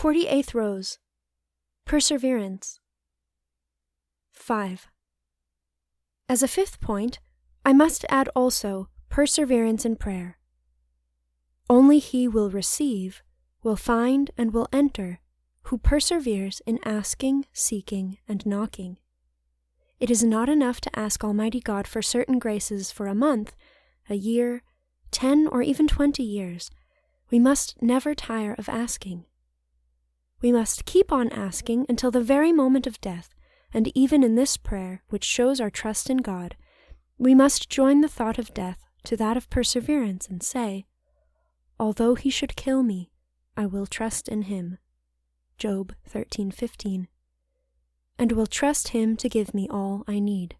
48th Rose. Perseverance. 5. As a fifth point, I must add also perseverance in prayer. Only he will receive, will find, and will enter who perseveres in asking, seeking, and knocking. It is not enough to ask Almighty God for certain graces for a month, a year, 10 or even 20 years. We must never tire of asking. We must keep on asking until the very moment of death, and even in this prayer, which shows our trust in God, we must join the thought of death to that of perseverance and say, "Although he should kill me, I will trust in him." Job 13:15. And will trust him to give me all I need.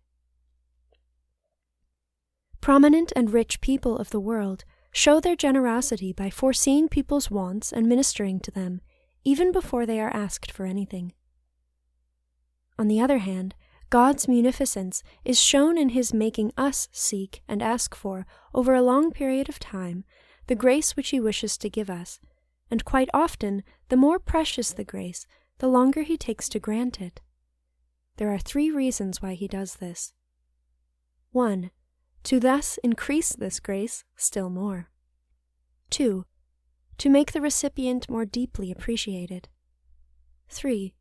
Prominent and rich people of the world show their generosity by foreseeing people's wants and ministering to them, even before they are asked for anything. On the other hand, God's munificence is shown in his making us seek and ask for, over a long period of time, the grace which he wishes to give us, and quite often, the more precious the grace, the longer he takes to grant it. There are 3 reasons why he does this. 1. To thus increase this grace still more. 2. To make the recipient more deeply appreciate it. 3.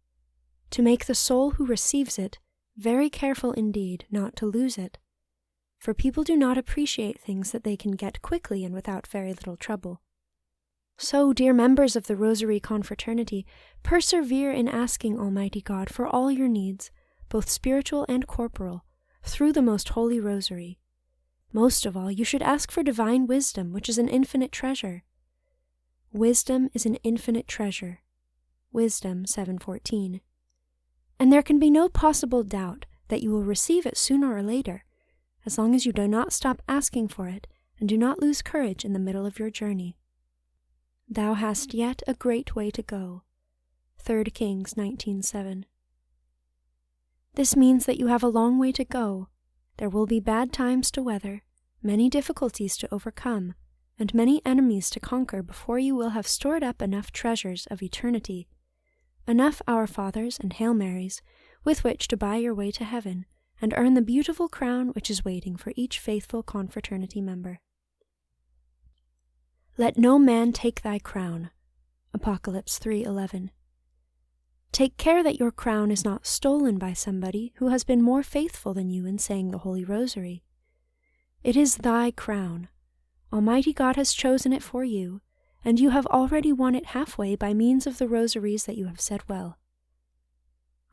To make the soul who receives it very careful indeed not to lose it. For people do not appreciate things that they can get quickly and without very little trouble. So, dear members of the Rosary Confraternity, persevere in asking Almighty God for all your needs, both spiritual and corporal, through the Most Holy Rosary. Most of all, you should ask for divine wisdom, which is an infinite treasure. Wisdom is an infinite treasure. Wisdom 7:14. And there can be no possible doubt that you will receive it sooner or later, as long as you do not stop asking for it and do not lose courage in the middle of your journey. Thou hast yet a great way to go. 3 Kings 19:7. This means that you have a long way to go. There will be bad times to weather, many difficulties to overcome, and many enemies to conquer before you will have stored up enough treasures of eternity, enough Our Fathers and Hail Marys, with which to buy your way to heaven and earn the beautiful crown which is waiting for each faithful confraternity member. Let no man take thy crown. Apocalypse 3:11. Take care that your crown is not stolen by somebody who has been more faithful than you in saying the Holy Rosary. It is thy crown. Almighty God has chosen it for you, and you have already won it halfway by means of the rosaries that you have said well.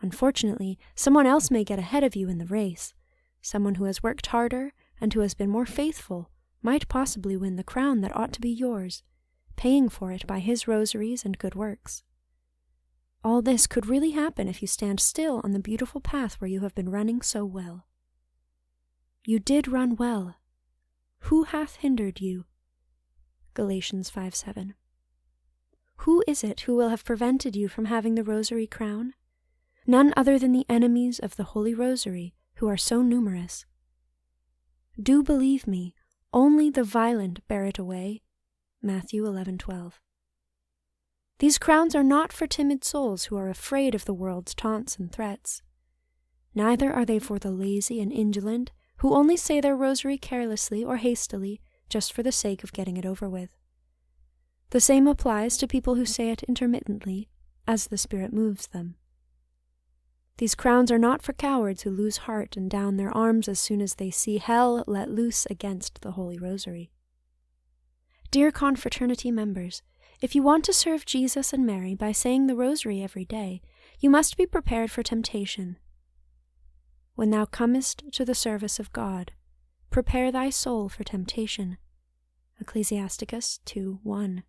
Unfortunately, someone else may get ahead of you in the race. Someone who has worked harder and who has been more faithful might possibly win the crown that ought to be yours, paying for it by his rosaries and good works. All this could really happen if you stand still on the beautiful path where you have been running so well. You did run well. Who hath hindered you? Galatians 5:7. Who is it who will have prevented you from having the rosary crown? None other than the enemies of the Holy Rosary, who are so numerous. Do believe me, only the violent bear it away. Matthew 11:12. These crowns are not for timid souls who are afraid of the world's taunts and threats. Neither are they for the lazy and indolent who only say their rosary carelessly or hastily just for the sake of getting it over with. The same applies to people who say it intermittently, as the Spirit moves them. These crowns are not for cowards who lose heart and down their arms as soon as they see hell let loose against the Holy Rosary. Dear confraternity members, if you want to serve Jesus and Mary by saying the Rosary every day, you must be prepared for temptation. When thou comest to the service of God, prepare thy soul for temptation. Ecclesiasticus 2:1.